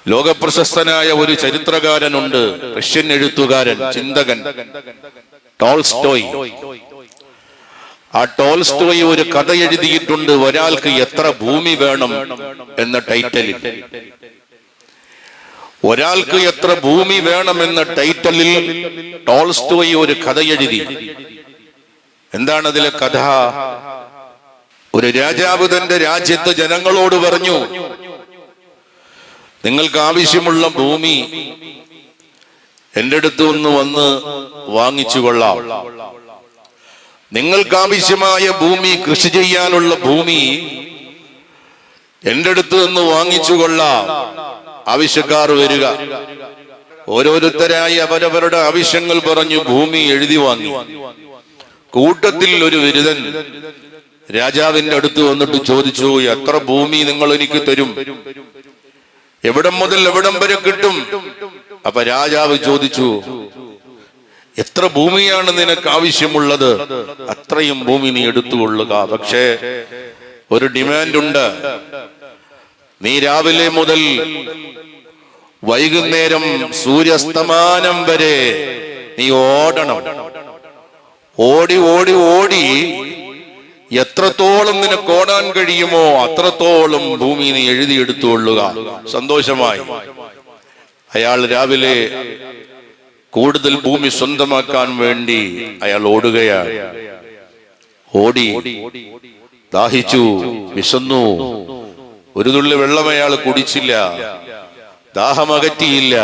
ലോകപ്രശസ്തനായ ഒരു ചരിത്രകാരനുണ്ട്, റഷ്യൻ എഴുത്തുകാരൻ, ചിന്തകൻ ടോൾസ്റ്റോയ്. ആ ടോൾസ്റ്റോയ് ഒരു കഥ എഴുതിയിട്ടുണ്ട്, ഒരാൾക്ക് എത്ര ഭൂമി വേണം എന്ന ടൈറ്റലിൽ. ഒരാൾക്ക് എത്ര ഭൂമി വേണം എന്ന ടൈറ്റലിൽ ടോൾസ്റ്റോയ് ഒരു കഥ എഴുതി. എന്താണ് അതിലെ കഥ? ഒരു രാജാവ് തന്റെ രാജ്യത്ത് ജനങ്ങളോട് പറഞ്ഞു, നിങ്ങൾക്ക് ആവശ്യമുള്ള ഭൂമി എൻ്റെ അടുത്ത് ഒന്ന് വന്ന് വാങ്ങിച്ചു കൊള്ളാം. നിങ്ങൾക്ക് ആവശ്യമായ ഭൂമി, കൃഷി ചെയ്യാനുള്ള ഭൂമി എൻ്റെ അടുത്ത് നിന്ന് വാങ്ങിച്ചു കൊള്ളാം. ആവശ്യക്കാർ വരിക. ഓരോരുത്തരായി അവരവരുടെ ആവശ്യങ്ങൾ പറഞ്ഞു ഭൂമി എഴുതി വാങ്ങി. കൂട്ടത്തിൽ ഒരു വിരുദ്ധൻ രാജാവിന്റെ അടുത്ത് വന്നിട്ട് ചോദിച്ചു, എത്ര ഭൂമി നിങ്ങൾ എനിക്ക് തരും? എവിടം മുതൽ എവിടം വരെ കിട്ടും? അപ്പൊ രാജാവ് ചോദിച്ചു, എത്ര ഭൂമിയാണ് നിനക്ക് ആവശ്യമുള്ളത്? അത്രയും ഭൂമി നീ എടുത്തുകൊള്ളുക. പക്ഷേ ഒരു ഡിമാൻഡ് ഉണ്ട്. നീ രാവിലെ മുതൽ വൈകുന്നേരം സൂര്യാസ്തമാനം വരെ നീ ഓടണം. ഓടി ഓടി ഓടി എത്രത്തോളം നിനക്ക് ഓടാൻ കഴിയുമോ അത്രത്തോളം ഭൂമി നീ എഴുതിയെടുത്തുകൊള്ളുക. സന്തോഷമായി അയാൾ രാവിലെ കൂടുതൽ ഭൂമി സ്വന്തമാക്കാൻ വേണ്ടി അയാൾ ഓടുകയാണ്. ഓടി ദാഹിച്ചു, വിശന്നു. ഒരു തുള്ളി വെള്ളം അയാൾ കുടിച്ചില്ല, ദാഹമകറ്റിയില്ല.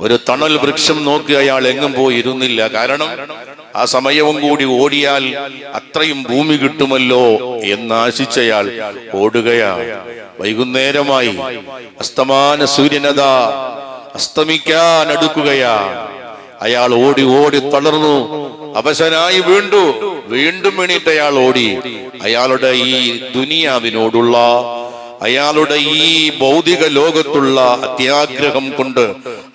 ഒരു തണൽ വൃക്ഷം നോക്കി അയാൾ എങ്ങും പോയി ഇരുന്നില്ല. കാരണം ആ സമയവും കൂടി ഓടിയാൽ അത്രയും ഭൂമി കിട്ടുമല്ലോ എന്നാശിച്ചയാൾ ഓടുകയാണ്. വൈകുന്നേരമായി, അസ്തമാന സൂര്യനത അസ്തമിക്കാൻ അടുക്കുകയാണ്. അയാൾ ഓടി ഓടി തളർന്നു, അവശനായി വീണ്ടും എണീറ്റ് അയാൾ ഓടി. അയാളുടെ ഈ ദുനിയാവിനോടുള്ള, അയാളുടെ ഈ ഭൗതിക ലോകത്തുള്ള അത്യാഗ്രഹം കൊണ്ട്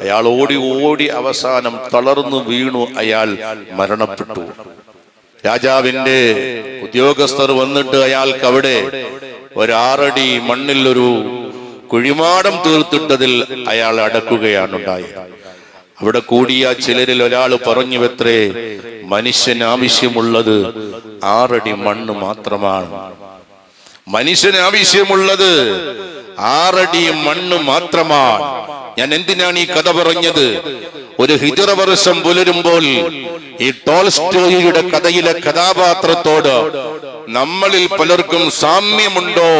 അയാൾ ഓടി ഓടി അവസാനം തളർന്നു വീണു. അയാൾ മരണപ്പെട്ടു. രാജാവിന്റെ ഉദ്യോഗസ്ഥർ വന്നിട്ട് അയാൾക്ക് അവിടെ 6 അടി മണ്ണിൽ ഒരു കുഴിമാടം തീർത്തിട്ടതിൽ അയാൾ അടക്കുകയാണ് ഉണ്ടായത്. അവിടെ കൂടിയ ചിലരിൽ ഒരാൾ പറഞ്ഞുവെത്രേ, മനുഷ്യന് ആവശ്യമുള്ളത് 6 അടി മണ്ണ് മാത്രമാണ്. മനുഷ്യന് ആവശ്യമുള്ളത് 6 അടി മണ്ണ് മാത്രമാണ്. ഞാൻ എന്തിനാണ് ഈ കഥ പറഞ്ഞത്? ഒരു ഹിജ്റ വർഷം പുലരുമ്പോൾ ഈ ടോൾസ്റ്റോയിയുടെ കഥയിലെ കഥാപാത്രത്തോട് നമ്മളിൽ പലർക്കും സാമ്യമുണ്ടോ,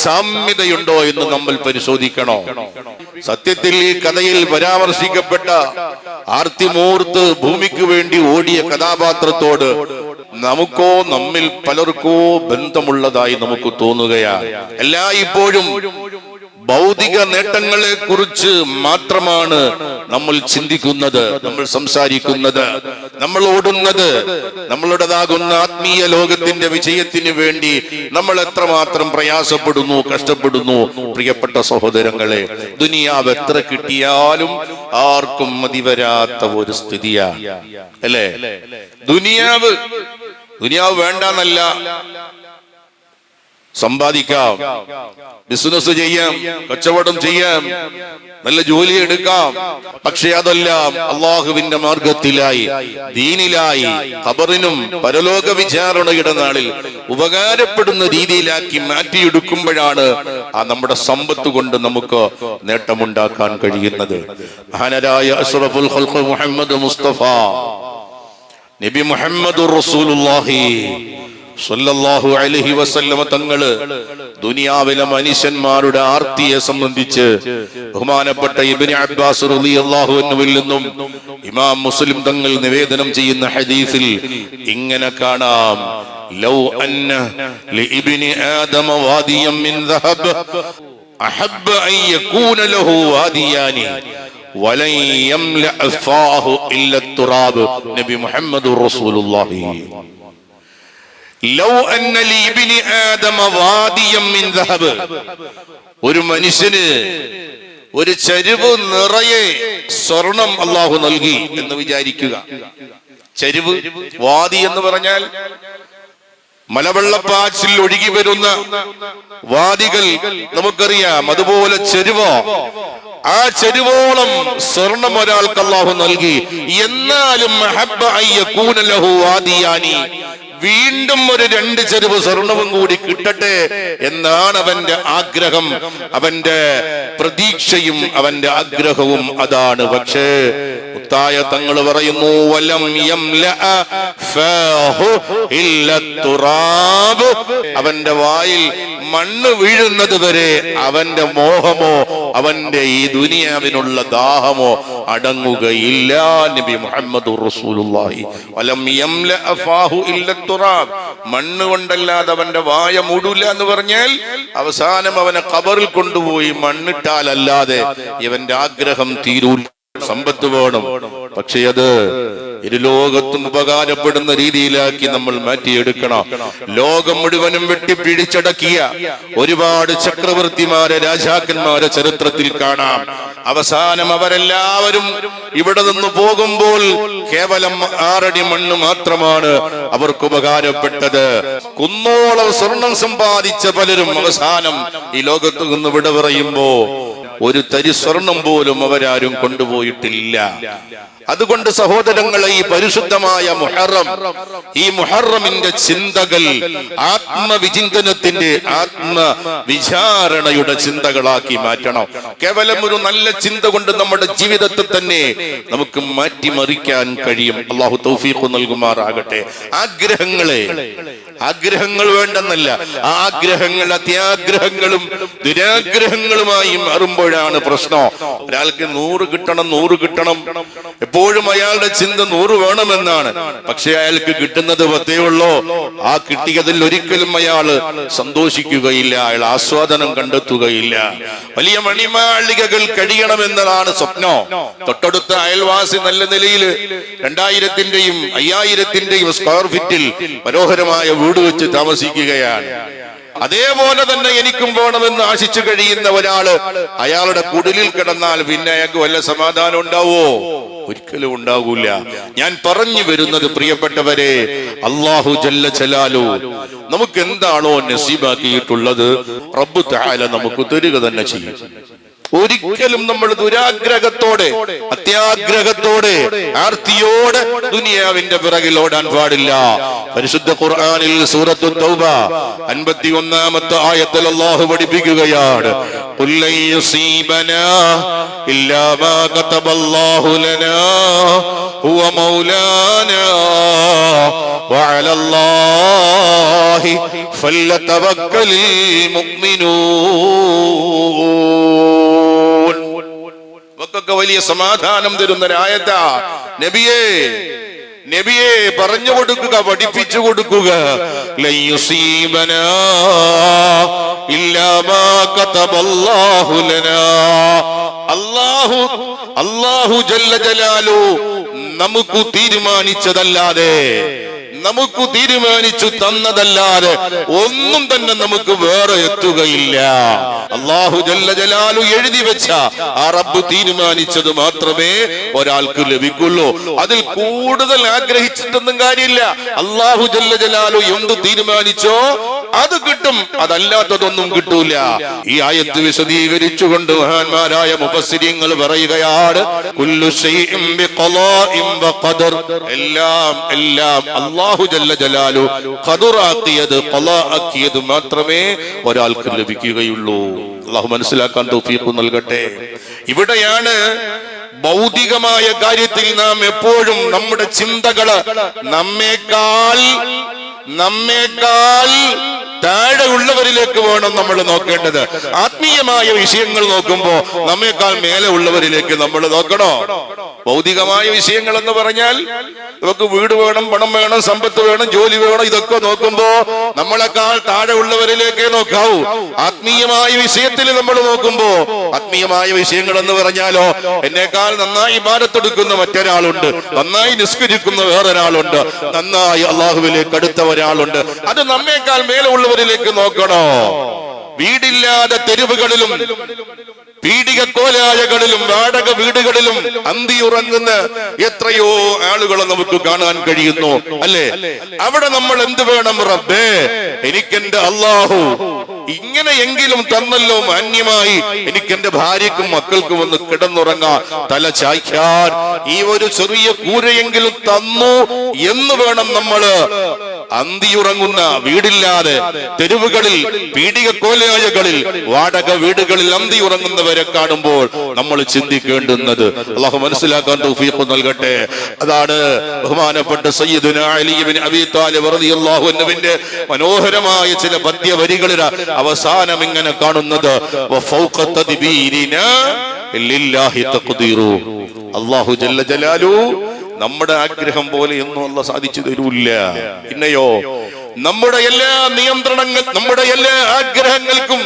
സാമ്യതയുണ്ടോ എന്ന് നമ്മൾ പരിശോധിക്കണോ? സത്യത്തിൽ ഈ കഥയിൽ പരാമർശിക്കപ്പെട്ട ആർത്തിമൂർത്ത് ഭൂമിക്ക് വേണ്ടി ഓടിയ കഥാപാത്രത്തോട് നമുക്കോ നമ്മിൽ പലർക്കോ ബന്ധമുള്ളതായി നമുക്ക് തോന്നുകയാണ്. എല്ലായ്പ്പോഴും ഭൗതിക നേട്ടങ്ങളെ കുറിച്ച് മാത്രമാണ് നമ്മൾ ചിന്തിക്കുന്നത്, നമ്മൾ സംസാരിക്കുന്നത്, നമ്മൾ ഓടുന്നത്. നമ്മളുടേതാകുന്ന ആത്മീയ ലോകത്തിന്റെ വിജയത്തിന് വേണ്ടി നമ്മൾ എത്രമാത്രം പ്രയാസപ്പെടുന്നു, കഷ്ടപ്പെടുന്നു. പ്രിയപ്പെട്ട സഹോദരങ്ങളെ, ദുനിയാവ് എത്ര കിട്ടിയാലും ആർക്കും മതിവരാത്ത ഒരു സ്ഥിതിയാണ്, അല്ലേ? ദുനിയാവ് വേണ്ടെന്നല്ല, സമ്പാദിക്കാം, ബിസിനസ് ചെയ്യാം, കച്ചവടം ചെയ്യാം, നല്ല ജോലി എടുക്കാം. പക്ഷെ അതെല്ലാം അള്ളാഹുവിന്റെ മാർഗത്തിലായി, ദീനിലായി, ഖബറിനും പരലോക വിചാരണയുടെ നാളിൽ ഉപകാരപ്പെടുന്ന രീതിയിലാക്കി മാറ്റിയെടുക്കുമ്പോഴാണ് ആ നമ്മുടെ സമ്പത്ത് കൊണ്ട് നമുക്ക് നേട്ടമുണ്ടാക്കാൻ കഴിയുന്നത്. മഹാനരായ അഷ്റഫുൽ ഖൽഖ് മുഹമ്മദ് മുസ്തഫ നബി മുഹമ്മദുർ റസൂലുള്ളാഹി സ്വല്ലല്ലാഹു അലൈഹി വസല്ലമ തങ്ങള് ദുനിയാവിലെ മനുഷ്യന്മാരുടെ ആർത്തിയെ സംബന്ധിച്ച് ബഹുമാനപ്പെട്ട ഇബ്നു അബ്ബാസ് റളിയല്ലാഹു അൻഹുവിൽ നിന്നും ഇമാം മുസ്ലിം തങ്ങൾ നിവേദനം ചെയ്യുന്ന ഹദീസിൽ ഇങ്ങനെ കാണാം: ലൗ അന്ന ലിഇബ്നി ആദമ വാദിയൻ മിൻ ദഹബ് അഹബ്ബ അൻ യകൂന ലഹു വാദിയാനി വലൻ യംലഅ ഫാഹു ഇല്ല തുറാബ്. നബി മുഹമ്മദുർ റസൂലുള്ളാഹി ലൗ അന്ന ലിഇബ്നി ആദമ വാദിയൻ മിൻ ദഹബ്, ഒരു മനുഷ്യന് ഒരു ചരിവ് നിറയെ സ്വർണം അല്ലാഹു നൽകി എന്ന് വിചാരിക്കുക. ചരിവ്, വാദി എന്ന് പറഞ്ഞാൽ മലവെള്ളപ്പാച്ചിൽ ഒഴുകി വരുന്ന വാദികൾ നമുക്കറിയാം. അതുപോലെ ചെരുവോ, ആ ചെരുവോളം സ്വർണം ഒരാൾക്ക് അല്ലാഹു നൽകി. എന്നാലും വീണ്ടും ഒരു 2 ചെരുവ് സ്വർണവും കൂടി കിട്ടട്ടെ എന്നാണ് അവന്റെ ആഗ്രഹം, അവന്റെ പ്രതീക്ഷയും അവന്റെ ആഗ്രഹവും അതാണ്. പക്ഷേ മുത്തായ തങ്ങൾ പറയുന്നു, വലം യംലഅ ഫാഹു ഇല്ല തുറാബ്, അവന്റെ വായിൽ മണ്ണ് വീഴുന്നത് വരെ അവന്റെ മോഹമോ അവന്റെ ഈ ദുനിയാവിനുള്ള ദാഹമോ അടങ്ങുകയില്ല. നബി മുഹമ്മദുർ റസൂലുള്ളാഹി വലം യംലഅ ഫാഹു ഇല്ല തുറാബ്, മണ്ണ് കൊണ്ടല്ലാതെ അവന്റെ വായ മൂടൂല എന്ന് പറഞ്ഞാൽ അവസാനം അവനെ ഖബറിൽ കൊണ്ടുപോയി മണ്ണിട്ടാലല്ലാതെ ഇവന്റെ ആഗ്രഹം തീരൂല. സമ്പത്ത് വേണം, പക്ഷെ അത് ഇരുലോകത്തും ഉപകാരപ്പെടുന്ന രീതിയിലാക്കി നമ്മൾ മാറ്റിയെടുക്കണം. ലോകം മുഴുവനും വെട്ടിപ്പിടിച്ചടക്കിയ ഒരുപാട് ചക്രവർത്തിമാരെ, രാജാക്കന്മാരെ ചരിത്രത്തിൽ കാണാം. അവസാനം അവരെല്ലാവരും ഇവിടെ നിന്ന് പോകുമ്പോൾ കേവലം 6 അടി മണ്ണ് മാത്രമാണ് അവർക്ക് ഉപകാരപ്പെട്ടത്. കുന്നോളം സ്വർണം സമ്പാദിച്ച പലരും അവസാനം ഈ ലോകത്ത് നിന്ന് വിട പറയുമ്പോ ഒരു തരി സ്വർണം പോലും അവരാരും കൊണ്ടുപോയിട്ടില്ല. അതുകൊണ്ട് സഹോദരങ്ങളെ, ഈ പരിശുദ്ധമായ മുഹറം, ഈ മുഹറമിന്റെ ചിന്തകൾ ആത്മവിചിന്തനത്തിന്റെ, ആത്മവിചാരണയുടെ ചിന്തകളാക്കി മാറ്റണം. കേവലം ഒരു നല്ല ചിന്ത കൊണ്ട് നമ്മുടെ ജീവിതത്തെ തന്നെ നമുക്ക് മാറ്റിമറിക്കാൻ കഴിയും. അല്ലാഹു തൗഫീഖ് നൽകുമാറാകട്ടെ. ആഗ്രഹങ്ങൾ വേണ്ടെന്നല്ല, ആഗ്രഹങ്ങൾ അത്യാഗ്രഹങ്ങളും ദുരാഗ്രഹങ്ങളുമായി മാറുമ്പോഴാണ് പ്രശ്നം. ഒരാൾക്ക് 100 കിട്ടണം, എപ്പോഴും അയാളുടെ ചിന്ത 100 വേണമെന്നാണ്. പക്ഷെ അയാൾക്ക് കിട്ടുന്നത് 10 ഉള്ളൂ. ആ കിട്ടിയതിൽ ഒരിക്കലും അയാള് സന്തോഷിക്കുകയില്ല, അയാൾ ആസ്വാദനം കണ്ടെത്തുകയില്ല. വലിയ മണിമാളികകൾ കഴിയണമെന്നതാണ് സ്വപ്നം. തൊട്ടടുത്ത അയൽവാസി നല്ല നിലയിൽ 2000-ന്റെയും 5000-ന്റെയും സ്ക്വയർ ഫീറ്റിൽ മനോഹരമായ വീട് വെച്ച് താമസിക്കുകയാണ്. അതേപോലെ തന്നെ എനിക്കും വേണമെന്ന് ആശിച്ചു കഴിയുന്ന ഒരാള് അയാളുടെ കുടിലിൽ കിടന്നാൽ പിന്നെ അയാൾക്ക് വല്ല സമാധാനം ഉണ്ടാവോ? ഒരിക്കലും ഉണ്ടാകൂല. ഞാൻ പറഞ്ഞു വരുന്നത്, പ്രിയപ്പെട്ടവരെ, അല്ലാഹു ജല്ല ജലാലു നമുക്ക് എന്താണോ നസീബാക്കിയിട്ടുള്ളത് റബ്ബ് തആല നമുക്ക് തരിക തന്നെ ചെയ്യും. ഒരിക്കലും നമ്മൾ ദുരാഗ്രഹത്തോടെ, അത്യാഗ്രഹത്തോടെ, ആർത്തിയോടെ ദുനിയാവിന്റെ പിറകിൽ ഓടാൻ പാടില്ല. പരിശുദ്ധ ഖുർആനിൽ സൂറത്തു തൗബ 51-ാമത്തെ ആയത്തിൽ അല്ലാഹു പഠിപ്പിക്കുകയാണ്, ഖുൽ ലൻ യുസീബനാ ഇല്ലാ മാ കതബല്ലാഹു ലനാ ഹുവ മൗലാനാ വഅലല്ലാഹി ഫല്യതവക്കലിൽ മുഅ്മിനൂൻ. ഒക്കെ വലിയ സമാധാനം തരുന്ന ഒരായത്താ. നബിയെ പറഞ്ഞു കൊടുക്കുക, പഠിപ്പിച്ചു കൊടുക്കുക. ലൻ യുസീബനാ ഇല്ലാ മാ കതബല്ലാഹു ലനാ, അല്ലാഹു ജല്ല ജലാലു നമുക്ക് തീരുമാനിച്ചതല്ലാതെ, നമുക്ക് തീരുമാനിച്ചു തന്നതല്ലാതെ ഒന്നും തന്നെ നമുക്ക് വേറെ എത്തുകയില്ല. അല്ലാഹു ജല്ല ജലാലു എഴുതി വെച്ച ആ റബ്ബ് തീരുമാനിച്ചത് മാത്രമേ ഒരാൾക്ക് ലഭിക്കുള്ളൂ. അതിൽ കൂടുതൽ ആഗ്രഹിച്ചിട്ടൊന്നും കാര്യമില്ല. അല്ലാഹു ജല്ല ജലാലു എന്ത് തീരുമാനിച്ചോ അത് കിട്ടും, അതല്ലാത്തതൊന്നും കിട്ടൂല. ഈ ആയത്ത് വിശദീകരിച്ചുകൊണ്ട് മഹാന്മാരായ മുഫസ്സിരീങ്ങൾ പറയുകയാണ്, കുല്ലു ശൈഇൻ ബിഖളാഇൻ വഖദർ, എല്ലാം അല്ലാഹു ജല്ല ജലാലു ഖദറാക്കിയത്, ഖളാഅക്കിയത് മാത്രമേ ഒരാൾക്ക് ലഭിക്കുകയുള്ളൂ. അല്ലാഹു മനസ്സിലാക്കാൻ തൗഫീഖ് നൽകട്ടെ. ഇവിടെയാണ് ഭൗതികമായ കാര്യത്തിൽ നാം എപ്പോഴും നമ്മുടെ ചിന്തകള് നമ്മേക്കാൾ താഴെ ഉള്ളവരിലേക്ക് വേണം നമ്മൾ നോക്കേണ്ടത്. ആത്മീയമായ വിഷയങ്ങൾ നോക്കുമ്പോ നമ്മേക്കാൾ മേലെ ഉള്ളവരിലേക്ക് നമ്മൾ നോക്കണോ? ഭൗതികമായ വിഷയങ്ങൾ എന്ന് പറഞ്ഞാൽ നമുക്ക് വീട് വേണം, പണം വേണം, സമ്പത്ത് വേണം, ജോലി വേണം, ഇതൊക്കെ നോക്കുമ്പോ നമ്മളെക്കാൾ താഴെ ഉള്ളവരിലേക്കേ നോക്കാവൂ. ആത്മീയമായ വിഷയത്തിൽ നമ്മൾ നോക്കുമ്പോ, ആത്മീയമായ വിഷയങ്ങൾ എന്ന് പറഞ്ഞാലോ, എന്നേക്കാൾ നന്നായി ഇബാദത്തെടുക്കുന്ന മറ്റൊരാളുണ്ട്, നന്നായി നിസ്കരിക്കുന്ന വേറൊരാളുണ്ട്, നന്നായി അള്ളാഹുവിലേക്ക് അടുത്ത ഒരാളുണ്ട്. അത് നമ്മേക്കാൾ മേലെ ഉള്ളവരിലേക്ക് നോക്കണോ? വീടില്ലാതെ തെരുവുകളിലും പീഡികക്കോലായകളിലും വാടക വീടുകളിലും അന്തിയുറങ്ങുന്ന എത്രയോ ആളുകളെ നമുക്ക് കാണാൻ കഴിയുന്നു, അല്ലേ? അവിടെ നമ്മൾ എന്ത് വേണം? റബ്ബേ, എനിക്കെന്റെ അല്ലാഹു ഇങ്ങനെയെങ്കിലും തന്നല്ലോ മാന്യമായി, എനിക്കെന്റെ ഭാര്യക്കും മക്കൾക്കും ഒന്ന് കിടന്നുറങ്ങാൻ, തല ചായ്ക്കാൻ ഈ ഒരു ചെറിയ കൂരയെങ്കിലും തന്നു എന്ന് വേണം നമ്മള് അന്തിയുറങ്ങുന്ന വീടില്ലാതെ തെരുവുകളിൽ പീഡികക്കോലായകളിൽ വാടക വീടുകളിൽ അന്തിയുറങ്ങുന്നവരെ കാണുമ്പോൾ നമ്മൾ ചിന്തിക്കേണ്ടുന്നത്. അല്ലാഹു മനസ്സിലാക്കാൻ തൗഫീഖ് നൽകട്ടെ. അതാണ് ബഹുമാനപ്പെട്ട സയ്യിദുനാ അലി ഇബ്നു അബീ ത്വാലിബ് റളിയല്ലാഹു അൻഹുവിന്റെ മനോഹരമായ ചില പദ്യവരികളിൽ അവസാനം ഇങ്ങനെ കാണുന്നത്, വഫൗഖ തദ്ബീരിനാ ലില്ലാഹി തഖ്ദീറു. അല്ലാഹു ജല്ല ജലാലു നമ്മുടെ ആഗ്രഹം പോലെ ഒന്നും അല്ലാഹു സാധിച്ചു തരൂല്ല. പിന്നെയോ നമ്മുടെ എല്ലാ നിയന്ത്രണങ്ങൾ, നമ്മുടെ എല്ലാ ആഗ്രഹങ്ങൾക്കും,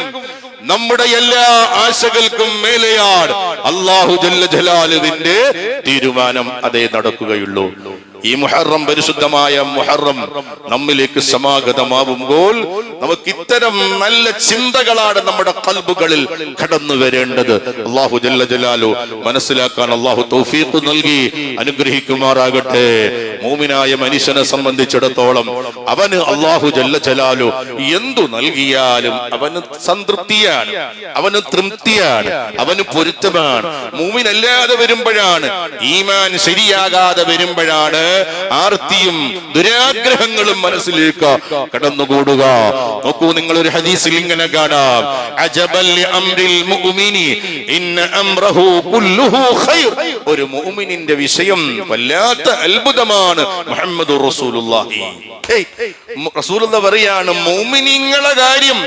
നമ്മുടെ എല്ലാ ആശകൾക്കും മേലെയാണ് അല്ലാഹു ജല്ല ജലാലുവിന്റെ തീരുമാനം. അതേ നടക്കുകയുള്ളൂ. ഈ മുഹറം, പരിശുദ്ധമായ മുഹറം നമ്മിലേക്ക് സമാഗതമാവുമ്പോൾ നമുക്ക് ഇത്തരം നല്ല ചിന്തകളാണ് നമ്മുടെ ഖൽബുകളിൽ കടന്നു വരേണ്ടത്. അല്ലാഹു ജല്ല ജലാലു മനസ്സിലാക്കാൻ അല്ലാഹു തൗഫീഖ് നൽകി അനുഗ്രഹിക്കുമാറാകട്ടെ. മൂമിനായ മനുഷ്യനെ സംബന്ധിച്ചിടത്തോളം അവന് അല്ലാഹു ജല്ല ജലാലു എന്തു നൽകിയാലും അവന് സംതൃപ്തിയാണ്, അവന് തൃപ്തിയാണ്, അവന് പൊരുത്തമാണ്. മൂമിനല്ലാതെ വരുമ്പോഴാണ്, ഈമാൻ ശരിയാകാതെ വരുമ്പോഴാണ് ആർത്തിയും ദുരാഗ്രഹങ്ങളും മനസ്സിലേക്ക് കടന്നുകൂടുക. നോക്കൂ, നിങ്ങൾ ഒരു ഹദീസിൽ ഇങ്ങനെ കാണാം, അജബൽ ലിഅംരിൽ മുഅ്മിനി ഇന്ന അംറഹു കുല്ലുഹു ഖൈർ. ഒരു മുഅ്മിനിന്റെ വിഷയം വല്ലാത്ത അത്ഭുതമാണ്. മുഹമ്മദുർ റസൂലുള്ളാഹി റസൂലുള്ളാഹി പറയാണ്, മുഅ്മിനീങ്ങളുടെ കാര്യം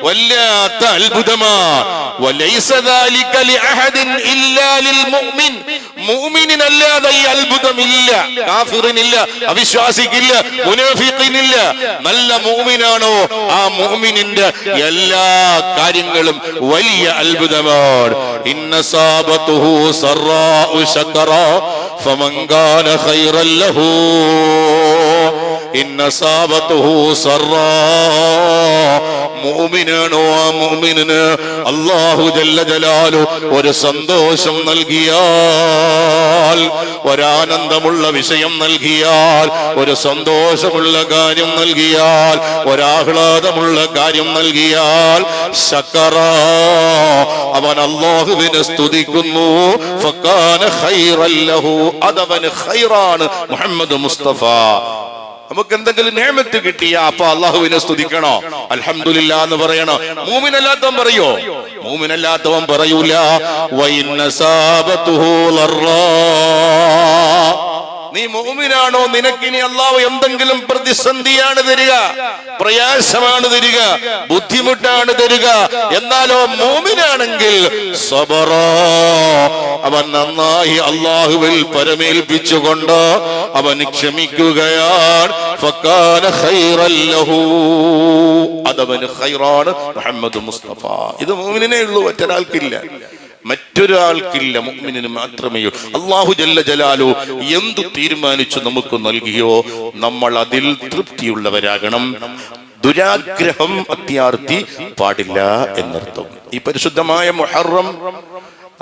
വല്ലാത്ത അത്ഭുതമാണ്. വലൈസ ദാലിക ലിഅഹദിൻ ഇല്ലാ ലിൽ മുഅ്മിൻ. മുഅ്മിനിനല്ലാതെ ഈ അത്ഭുതമില്ല, കാഫിറിനില്ല, അവിശ്വാസിക്കില്ല, മുനാഫിഖിനില്ല. നല്ല മുഅ്മിനാണോ ആ മുഅ്മിനിന്റെ എല്ലാ കാര്യങ്ങളും വലിയ അത്ഭുതമാണ്. ഇന്ന സാബതുഹു സറാഉ ശകറ ഫമൻ കാന ഖൈറൻ ലഹു. ഇന്ന സാബതുഹു സറാ. മുഅ്മിനാണോ ആ മുഅ്മിനിന് അല്ലാഹു ജല്ല ജലാലു ഒരു സന്തോഷം നൽകിയാൽ, ഒരാനന്ദമുള്ള വിഷയം നൽകിയാൽ, ഒരു സന്തോഷമുള്ള കാര്യം നൽകിയാൽ, ഒരാഹ്ലാദമുള്ള കാര്യം നൽകിയാൽ, ശകറ, അവൻ അല്ലാഹുവിനെ സ്തുതിക്കുന്നു. ഫകാന ഖൈറൻ ലഹു. അതവന് ഖൈറാണ്. മുഹമ്മദ് മുസ്തഫ. നമുക്ക് എന്തെങ്കിലും നിഅമത്ത് കിട്ടിയ അപ്പൊ അല്ലാഹുവിനെ സ്തുതിക്കണോ, അൽഹംദുലില്ലാ എന്ന് പറയണോ? മൂമിനല്ലാത്തവൻ പറയോ? മൂമിനല്ലാത്തവൻ പറയൂല. വഇന്ന സാബതുഹു ലറാ. നീ മുഅ്മിനാണോ? നിനക്കിനി അല്ലാഹു എന്തെങ്കിലും പ്രതിസന്ധിയാണ് തരിക, പ്രയാസമാണ് തരിക, ബുദ്ധിമുട്ടാണ് തരിക. എന്നാലോ മുഅ്മിനാണെങ്കിൽ സബറ, അവൻ നന്നായി അല്ലാഹുവിൽ പരമേൽപ്പിച്ചുകൊണ്ട് അവൻ ക്ഷമിക്കുകയാണ്. ഫകാന ഖൈറൻ ലഹു. അതവന് ഖൈറാണ്. മുഹമ്മദ് മുസ്തഫ. ഇത് മുഅ്മിനേ ഉള്ളൂ, മറ്റൊരാൾക്കില്ല, മറ്റൊരാൾക്കില്ല, മുഅ്മിനിന് മാത്രമേ ഉള്ളൂ. അല്ലാഹു ജല്ല ജലാലു എന്തു തീരുമാനിച്ചു നമുക്ക് നൽകിയോ നമ്മൾ അതിൽ തൃപ്തിയുള്ളവരാകണം. ദുരാഗ്രഹം, അത്യാർത്തി പാടില്ല എന്നർത്ഥം. ഈ പരിശുദ്ധമായ മുഹറം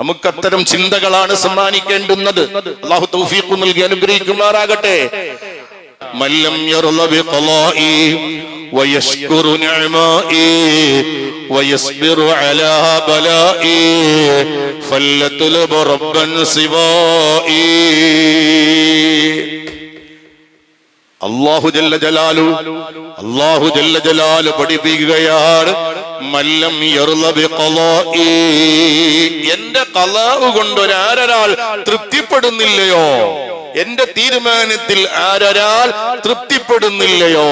നമുക്ക് അത്തരം ചിന്തകളാണ് സമ്മാനിക്കേണ്ടുന്നത്. അല്ലാഹു തൗഫീഖ് നൽകി അനുഗ്രഹിക്കുമാറാകട്ടെ. മല്ലം യർള ബിഖലാഇ വയശ്കുറു നിഅമാഇ വയസ്ബിറു അലാ ബലാഇ ഫല്ലതുലബ റബ്ബൻ സിവാഇ. അല്ലാഹു ജല്ല ജലാലു പഠിപ്പിക്കുകയാണ്, മല്ലം യർള ബിഖലാഇ. എന്റെ ഖലാഉ കൊണ്ട് ഒരാൾ തൃപ്തിപ്പെടുന്നില്ലയോ, എന്റെ തീരുമാനത്തിൽ ആരൊരാൾ തൃപ്തിപ്പെടുന്നില്ലയോ.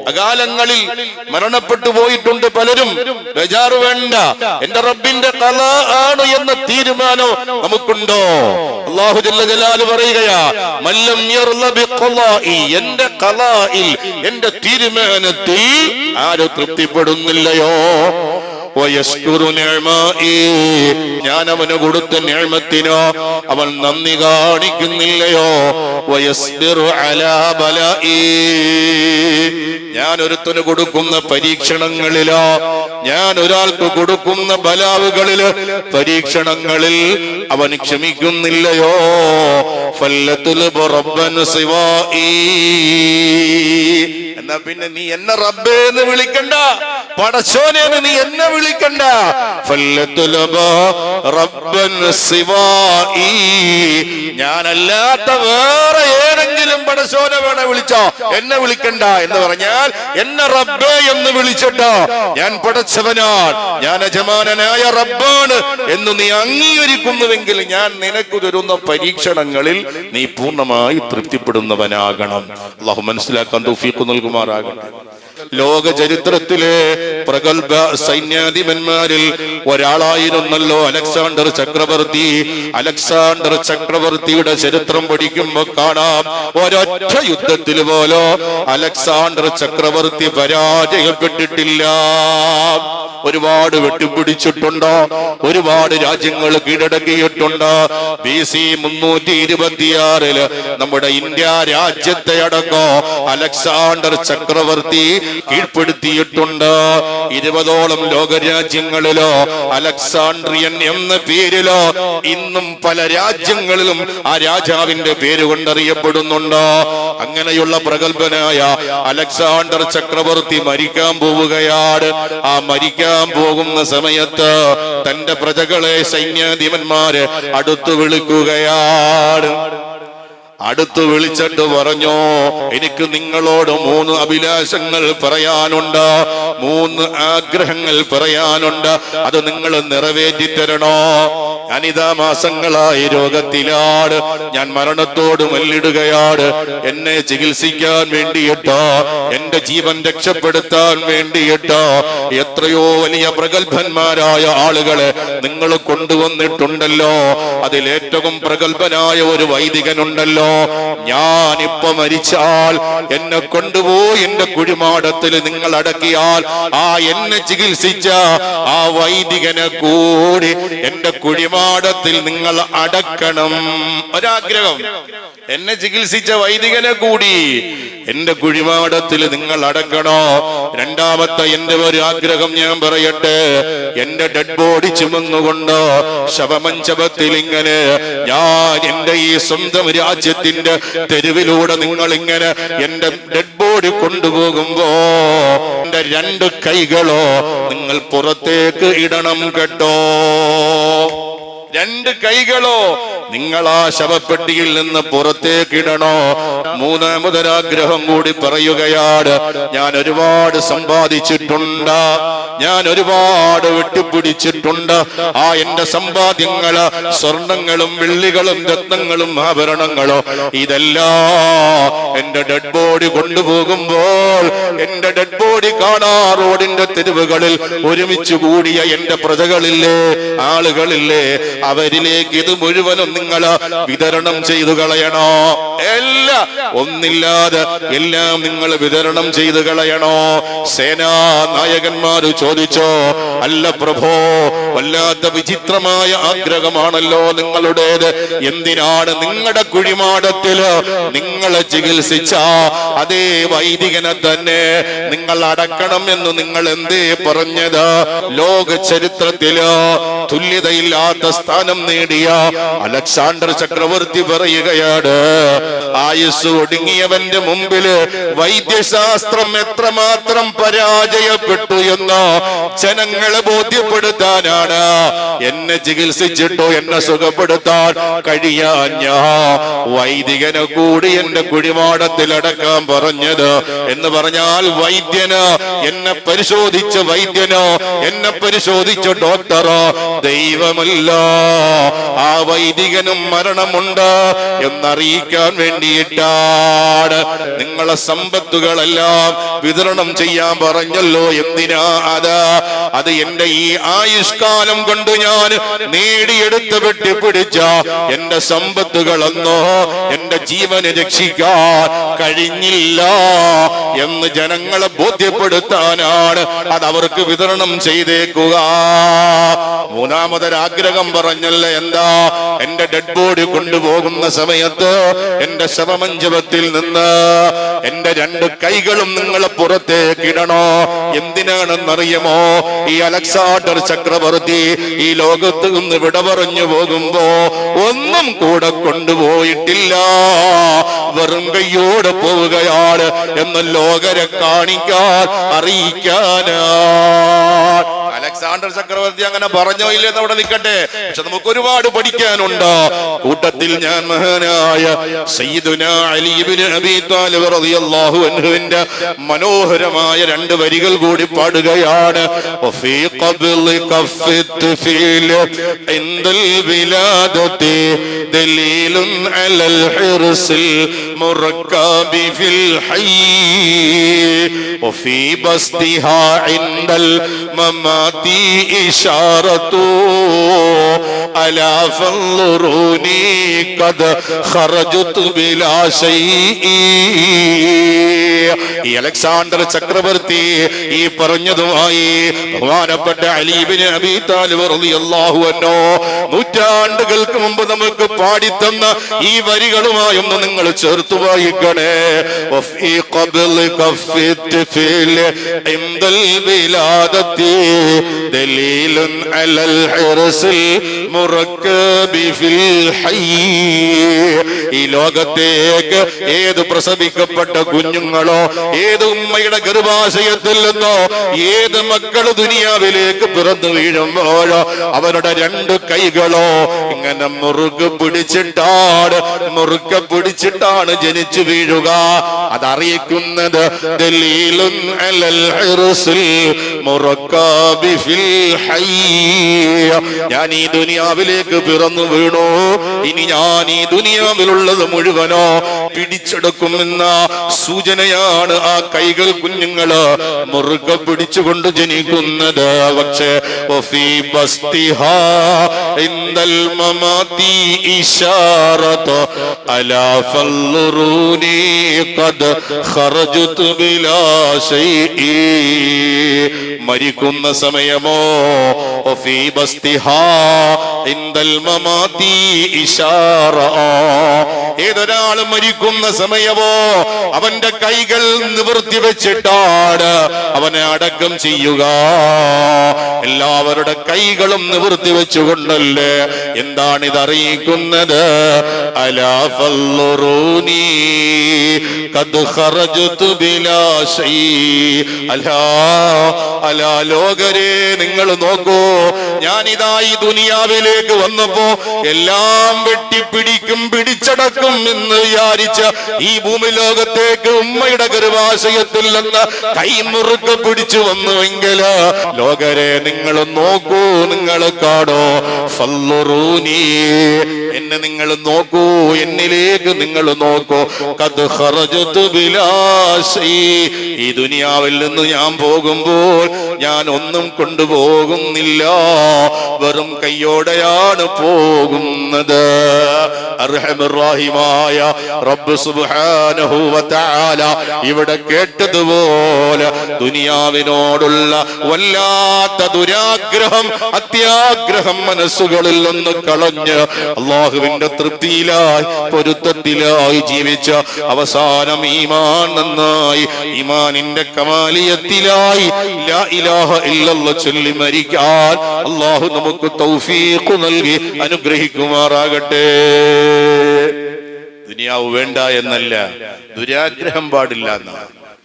അകാലങ്ങളിൽ മരണപ്പെട്ടു പോയിട്ടുണ്ട് പലരും. ബേജാറ് വേണ്ട, എന്റെ റബ്ബിന്റെ ഖലാ ആണ് എന്ന തീരുമാനം നമുക്കുണ്ടോ? അല്ലാഹു ജല്ല ജലാലു പറയുകയാ, മല്ലം യർള ബിഖലാഇ. എന്റെ ഖലാഇൽ, എന്റെ തീരുമാനത്തിൽ ആര് തൃപ്തിപ്പെടുന്നില്ലയോ, ഞാൻ അവന് കൊടുത്ത നിഅമത്തിനോ അവൻ നന്ദി കാണിക്കുന്നില്ലയോ, പറഞ്ഞു, വയസ്ബിറു അലാ ബലാഇ, ഞാൻ ഒരുത്തന് കൊടുക്കുന്ന പരീക്ഷണങ്ങളിലോ, ഞാൻ ഒരാൾക്ക് കൊടുക്കുന്ന ബലാവുകളില്, പരീക്ഷണങ്ങളിൽ അവൻ ക്ഷമിക്കുന്നില്ലയോ, ഫല്ലതുൽബു റബ്ബൻ സിവാഇ, എന്നാ പിന്നെ നീ എന്നെ റബ്ബേ എന്ന് വിളിക്കണ്ട, പടച്ചോനെ നീ എന്നെ വിളിക്കണ്ട. ഫല്ലതുൽബു റബ്ബൻ സിവാഇ, ഞാനല്ലാത്ത വേറെ ഏതെങ്കിലും പടച്ചോനെ വേണേ വിളിച്ചോ, എന്നെ വിളിക്കണ്ട എന്ന് പറഞ്ഞാൽ എന്നെ റബ്ബേ എന്ന് വിളിച്ചിട്ടോ, ഞാൻ പടച്ചവനാണ്, ഞാൻ യജമാനനായ റബ്ബാണ് എന്ന് നീ അംഗീകരിക്കുന്നുവെങ്കിൽ ഞാൻ നിനക്ക് തരുന്ന പരീക്ഷണങ്ങളിൽ നീ പൂർണ്ണമായി തൃപ്തിപ്പെടുന്നവനാകണം. അല്ലാഹു മനസ്സിലാക്കാൻ തൗഫീഖ് നൽകുമാറാകട്ടെ. ലോക ചരിത്രത്തിലെ പ്രഗത്ഭ സൈന്യാധിപന്മാരിൽ ഒരാളായിരുന്നല്ലോ അലക്സാണ്ടർ ചക്രവർത്തി. അലക്സാണ്ടർ ചക്രവർത്തിയുടെ ചരിത്രം പഠിക്കുമ്പോൾ കാണാം, ഒരൊറ്റ യുദ്ധത്തിൽ പോലോ അലക്സാണ്ടർ ചക്രവർത്തി പരാജയപ്പെട്ടിട്ടില്ല. ഒരുപാട് വെട്ടിപ്പിടിച്ചിട്ടുണ്ട്, ഒരുപാട് രാജ്യങ്ങൾ കീഴടക്കിയിട്ടുണ്ട്. BC 326 നമ്മുടെ ഇന്ത്യ രാജ്യത്തെ അടക്കം അലക്സാണ്ടർ ചക്രവർത്തി കീഴ്പ്പെടുത്തിയിട്ടുണ്ട്. 20ഓളം ലോകരാജ്യങ്ങളിലോ അലക്സാണ്ട്രിയൻ എന്ന പേരിലോ ഇന്നും പല രാജ്യങ്ങളിലും ആ രാജാവിന്റെ പേര് കൊണ്ടറിയപ്പെടുന്നുണ്ട്. അങ്ങനെയുള്ള പ്രഗത്ഭനായ അലക്സാണ്ടർ ചക്രവർത്തി മരിക്കാൻ പോവുകയാണ്. ആ മരിക്കാൻ പോകുന്ന സമയത്ത് തന്റെ പ്രജകളെ സൈന്യാധിപന്മാര് അടുത്തു വിളിക്കുകയാണ്. അടുത്തു വിളിച്ചിട്ട് പറഞ്ഞു, എനിക്ക് നിങ്ങളോട് 3 അഭിലാഷങ്ങൾ പറയാനുണ്ട്, 3 ആഗ്രഹങ്ങൾ പറയാനുണ്ട്, അത് നിങ്ങൾ നിറവേറ്റി തരണോ. ഞാനിതാ മാസങ്ങളായി രോഗത്തിലാണ്, ഞാൻ മരണത്തോട് മല്ലിടുകയാണ്. എന്നെ ചികിത്സിക്കാൻ വേണ്ടിയിട്ടോ, എന്റെ ജീവൻ രക്ഷപ്പെടുത്താൻ വേണ്ടിയിട്ടോ എത്രയോ വലിയ പ്രഗത്ഭന്മാരായ ആളുകളെ നിങ്ങൾ കൊണ്ടുവന്നിട്ടുണ്ടല്ലോ. അതിലേറ്റവും പ്രഗത്ഭനായ ഒരു വൈദികനുണ്ടല്ലോ. ഞാനിപ്പോ മരിച്ചാൽ എന്നെ കൊണ്ടുപോയി എന്റെ കുഴിമാടത്തിൽ നിങ്ങൾ അടക്കിയാൽ ആ എന്നെ ചികിത്സിച്ച ആ വൈദികനെ കൂടി എന്റെ കുഴിമാടത്തിൽ നിങ്ങൾ അടക്കണം. ഒരാഗ്രഹം, എന്നെ ചികിത്സിച്ച വൈദികനെ കൂടി എന്റെ കുഴിമാടത്തിൽ നിങ്ങൾ അടക്കണോ. രണ്ടാമത്തെ എന്റെ ഒരു ആഗ്രഹം ഞാൻ പറയട്ടെ, എന്റെ ഡെഡ് ബോഡി ചുമന്നുകൊണ്ട് ശവമഞ്ചപത്തിൽ ഇങ്ങനെ ഞാൻ എന്റെ ഈ സ്വന്തം രാജ്യത്തിന്റെ തെരുവിലൂടെ നിങ്ങൾ ഇങ്ങനെ എന്റെ ഡെഡ് ബോഡി കൊണ്ടുപോകുമ്പോ എന്റെ 2 കൈകളോ നിങ്ങൾ പുറത്തേക്ക് ഇടണം കേട്ടോ. 2 കൈകളോ നിങ്ങൾ ആ ശവപ്പെട്ടിയിൽ നിന്ന് പുറത്തേക്കിടണോ. മൂന്നാമതൊരാഗ്രഹം കൂടി പറയുകയാണ്, ഞാൻ ഒരുപാട് സമ്പാദിച്ചിട്ടുണ്ട്, ഞാൻ ഒരുപാട് വെട്ടിപ്പിടിച്ചിട്ടുണ്ട്. ആ എന്റെ സമ്പാദ്യങ്ങള് സ്വർണങ്ങളും വെള്ളികളും രത്നങ്ങളും ആഭരണങ്ങളും ഇതെല്ലാം എന്റെ ഡെഡ് ബോഡി കൊണ്ടുപോകുമ്പോൾ എന്റെ ഡെഡ് ബോഡി കാണാ റോഡിന്റെ തെരുവുകളിൽ ഒരുമിച്ച് കൂടിയ എന്റെ പ്രജകളില്ലേ, ആളുകളില്ലേ, അവരിലേക്ക് ഇത് മുഴുവനും നിങ്ങൾ വിതരണം ചെയ്തു കളയണോ. എല്ലാം ഒന്നില്ലാതെ എല്ലാം നിങ്ങൾ വിതരണം ചെയ്തു കളയണോ. സേനാ നായകന്മാര് ചോദിച്ചോ, അല്ല പ്രഭോ, വല്ലാത്ത വിചിത്രമായ ആഗ്രഹമാണല്ലോ നിങ്ങളുടേത്. എന്തിനാണ് നിങ്ങളുടെ കുഴിമാടത്തില് നിങ്ങളെ ചികിത്സിച്ച അതേ വൈദികനെ തന്നെ നിങ്ങൾ അടക്കണം എന്ന് നിങ്ങൾ എന്തേ പറഞ്ഞത്? ലോക ചരിത്രത്തില് തുല്യതയില്ലാത്ത സ്ഥാനം നേടിയ അലക്സാണ്ടർ ചക്രവർത്തി പറയുകയാണ്, ആയുസ് ഒടുങ്ങിയവന്റെ മുമ്പില് വൈദ്യശാസ്ത്രം എത്രമാത്രം പരാജയപ്പെട്ടു എന്ന് ജനങ്ങളെ ബോധ്യപ്പെടുത്താനാണ് എന്നെ ചികിത്സിച്ചിട്ടോ എന്നെ സുഖപ്പെടുത്താൻ കഴിയാഞ്ഞ വൈദികനെ കൂടി എന്റെ കുഴിമാടത്തിൽ അടക്കാൻ പറഞ്ഞത്. എന്ന് പറഞ്ഞാൽ വൈദ്യനോ, എന്നെ പരിശോധിച്ച വൈദ്യനോ, എന്നെ പരിശോധിച്ച ഡോക്ടറോ ദൈവമല്ല, ആ വൈദികനും മരണമുണ്ട് എന്നറിയിക്കാൻ വേണ്ടിയിട്ടാണ്. നിങ്ങളെ സമ്പത്തുകളെല്ലാം വിതരണം ചെയ്യാൻ പറഞ്ഞല്ലോ. എന്തിനാ അത് എന്റെ ഈ ആയുഷ്കാലം കൊണ്ട് ഞാൻ നേടിയെടുത്ത് വെട്ടിപ്പിടിച്ച എന്റെ സമ്പത്തുകളെന്നോ എന്റെ ജീവനെ രക്ഷിക്കാൻ കഴിഞ്ഞില്ല എന്ന് ജനങ്ങളെ ബോധ്യപ്പെടുത്താനാണ് അത് അവർക്ക് വിതരണം ചെയ്തേക്കുക. മൂന്നാമതൊരാഗ്രഹം പറഞ്ഞല്ലേ, എന്താ? എന്റെ ഡെഡ് ബോഡി കൊണ്ടുപോകുന്ന സമയത്ത് എന്റെ ശവമഞ്ചപത്തിൽ നിന്ന് എന്റെ 2 കൈകളും നിങ്ങൾ പുറത്തേക്ക് ഇടണോ. എന്തിനാണെന്നറിയുമോ? ഈ അലക്സാണ്ടർ ചക്രവർത്തി ഈ ലോകത്ത് നിന്ന് വിട പറഞ്ഞു പോകുമ്പോ ഒന്നും കൂടെ കൊണ്ടുപോയിട്ടില്ല, വെറും കൈയോടെ പോവുകയാണ് എന്ന് ലോകരെ കാണിക്കാൻ അറിയിക്കാനാ. അലക്സാണ്ടർ ചക്രവർത്തി അങ്ങനെ പറഞ്ഞോ ഇല്ലെന്ന് അവിടെ നിൽക്കട്ടെ, പക്ഷെ നമുക്ക് ഒരുപാട് പഠിക്കാനുണ്ട്. കൂട്ടത്തിൽ ഞാൻ മഹാനായ സയ്യിദുനാ അലി ഇബ്നു അബീ ത്വാലിബ് റളിയല്ലാഹു അൻഹുവിന്റെ മനോഹരമായ 2 വരികൾ കൂടി പാടുകയാണ്. വഫീ ഖബ്ലി കഫ്ഫത്ത് ഫീൽ ഇൻദൽ വിലാദതി ദലീലുൻ അലൽ ഹിർസിൽ മുറക്കബി ഫിൽ ഹയ്യ് വഫീ ബസ്തിഹാ ഇൻദൽ മമാതി ഇശാറതു അലാ ഫൻളുറൂനി ഖദ് ഖറജതു ബിലാ ശൈഇ. ഈ അലക്സാണ്ടർ ചക്രവർത്തി ഈ പറഞ്ഞതുമായി ബഹുമാനപ്പെട്ട അലി ഇബ്നു അബീ ത്വാലിബ് റളിയല്ലാഹു അൻഹു നൂറ്റാണ്ടുകൾക്ക് മുമ്പ് നമുക്ക് പാടിത്തന്ന ഈ വരികളുമായി ഒന്ന് നിങ്ങൾ ചേർത്ത് വായിക്കണേ. വഫീ ഖബ്ലി കഫ്ഫത്ത് ഫീൽ ഇൻദൽ വിലാദതി ദലീലുൻ അലൽ ഹിർസിൽ മുറക്കബി ഫിൽ ഹയ്യ്. ഈ ലോകത്തേക്ക് ഏത് പ്രസവിക്കപ്പെട്ട കുഞ്ഞുങ്ങളോ, ഏത് ഉമ്മയുടെ ഗർഭാശയത്തിൽ നിന്നോ ഏത് മക്കൾ ദുനിയാവിലേക്ക് പിറന്നു വീഴുമ്പോഴോ അവരുടെ 2 കൈകളോ ഇങ്ങനെ മുറുകെ പിടിച്ചിട്ടാണ് ജനിച്ചു വീഴുക. അതറിയിക്കുന്നത് ദലീലുൻ അലൽ ഹിർസിൽ മുറക്കബി ഫിൽ ഹയ്യ്. ഞാൻ ഈ ദുനിയാവിലേക്ക് പിറന്നു വീണു, ഇനി ഞാൻ ഈ ദുനിയാവിലുള്ളത് മുഴുവനോ പിടിച്ചെടുക്കുമെന്ന സൂചനയാണ് ആ കൈകൾ കുഞ്ഞുങ്ങള് മുറുകെ പിടിച്ചുകൊണ്ട് ജനിക്കുന്നത്. പക്ഷേ വഫീ ബസ്തിഹാ ഇൻദൽ മമാതി ഇശാറതു അലാ ഫൻളുറൂനി ഖദ് ഖറജതു ബിലാ ശൈഇ. മരിക്കുന്ന സമയമോ വഫീ ബസ്തിഹാ ഇൻദൽ മമാതി ഇശാറ. ഏതൊരാൾ മരിക്കുന്ന സമയമോ അവന്റെ കൈകൾ നിവർത്തി വെച്ചിട്ടാണ് അവനെ അടക്കം ചെയ്യുക. എല്ലാവരുടെ കൈകളും നിവർത്തി വെച്ചുകൊണ്ടല്ലേ. എന്താണ് ഇതറിയിക്കുന്നത്? അലാ ഫൻളുറൂനി ഖദ് ഖറജതു ബിലാ ശൈഇ. അലാ ലോകരെ നിങ്ങൾ നോക്കൂ, ഞാനിതാ ഈ ദുനിയാവിലേക്ക് വന്നപ്പോ എല്ലാം വെട്ടിപ്പിടിക്കും പിടിച്ചടക്കും എന്ന് വിചാരിച്ച ഈ ഭൂമി ലോകത്തേക്ക് ഉമ്മയുടെ ഗർഭാശയത്തിൽ നിന്ന് കൈമുറുക്കെ പിടിച്ചു വന്നുവെങ്കിൽ ലോകരെ നിങ്ങൾ നോക്കൂ, നിങ്ങൾ കാണോ. ഫൻളുറൂനി, എന്നെ നിങ്ങൾ നോക്കൂ, എന്നിലേക്ക് നിങ്ങൾ നോക്കൂ. ഖദ് ഖറജതു ബിലാ ശൈഇ. ഈ ദുനിയാവിൽ നിന്ന് ഞാൻ പോകുമ്പോൾ ഞാൻ ഒന്നും കൊണ്ടുപോകുന്നില്ല, വെറും കൈയോടെയാണ് പോകുന്നത്. അർഹമർ റഹീമായ റബ്ബ് സുബ്ഹാനഹു വ തആല ഇവിടെ കേട്ടതുപോലെ ദുനിയാവിനോടുള്ള വല്ലാത്ത ദുരാഗ്രഹം, അത്യാഗ്രഹം മനസ്സുകളിൽ നിന്ന് കളഞ്ഞ് അല്ലാഹുവിന്റെ തൃപ്തിയിലായി പൊരുത്തത്തിലായി ജീവിച്ച അവസാനം ഈമാൻ നന്നായി ഈമാനിന്റെ കമാലിയത്തിലായി ലാ ഇലാഹ ഇല്ലല്ലാഹ് ചൊല്ലി മരിക്കാൻ അല്ലാഹു നമുക്ക് തൗഫീഖ് നൽകി അനുഗ്രഹിക്കുമാറാകട്ടെ. ദുനിയാവ് വേണ്ട എന്നല്ല, ദുരാഗ്രഹം പാടില്ല എന്നാ,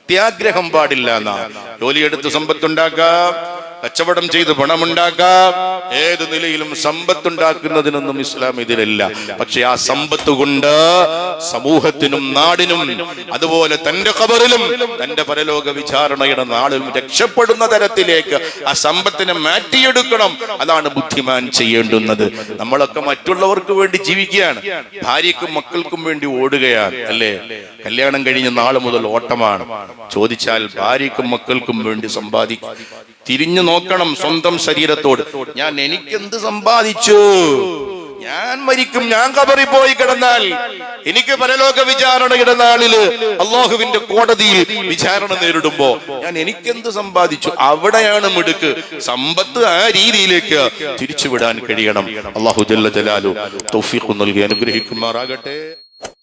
അത്യാഗ്രഹം പാടില്ല എന്നാ. ജോലിയെടുത്ത് സമ്പത്തുണ്ടാക്കാം, കച്ചവടം ചെയ്ത് പണമുണ്ടാക്കാം, ഏത് നിലയിലും സമ്പത്തുണ്ടാക്കുന്നതിനൊന്നും ഇസ്ലാം എതിരല്ല. പക്ഷെ ആ സമ്പത്ത് കൊണ്ട് സമൂഹത്തിനും നാടിനും അതുപോലെ തന്റെ ഖബറിലും തന്റെ പരലോക വിചാരണയുടെ നാളിലും രക്ഷപ്പെടുന്ന തരത്തിലേക്ക് ആ സമ്പത്തിനെ മാറ്റിയെടുക്കണം. അതാണ് ബുദ്ധിമാൻ ചെയ്യേണ്ടുന്നത്. നമ്മളൊക്കെ മറ്റുള്ളവർക്ക് വേണ്ടി ജീവിക്കുകയാണ്, ഭാര്യക്കും മക്കൾക്കും വേണ്ടി ഓടുകയാണ്, അല്ലേ? കല്യാണം കഴിഞ്ഞ നാൾ മുതൽ ഓട്ടമാണ്. ചോദിച്ചാൽ ഭാര്യക്കും മക്കൾക്കും വേണ്ടി സമ്പാദിക്കും. തിരിഞ്ഞു നോക്കണം സ്വന്തം ശരീരത്തോട്. ഞാൻ എനിക്കെന്ത് സമ്പാദിച്ചു? ഞാൻ മരിക്കും, ഞാൻ ഖബറിൽ പോയി കിടന്നാൽ എനിക്ക് പരലോക വിചാരണയുടെ നാളില് അള്ളാഹുവിന്റെ കോടതിയിൽ വിചാരണ നേരിടുമ്പോ ഞാൻ എനിക്കെന്ത് സമ്പാദിച്ചു? അവിടെയാണ് മിടുക്ക്. സമ്പത്ത് ആ രീതിയിലേക്ക് തിരിച്ചുവിടാൻ കഴിയണം. അള്ളാഹു ജല്ല ജലാലു തൗഫീഖ് നൽകി അനുഗ്രഹിക്കുമാറാകട്ടെ.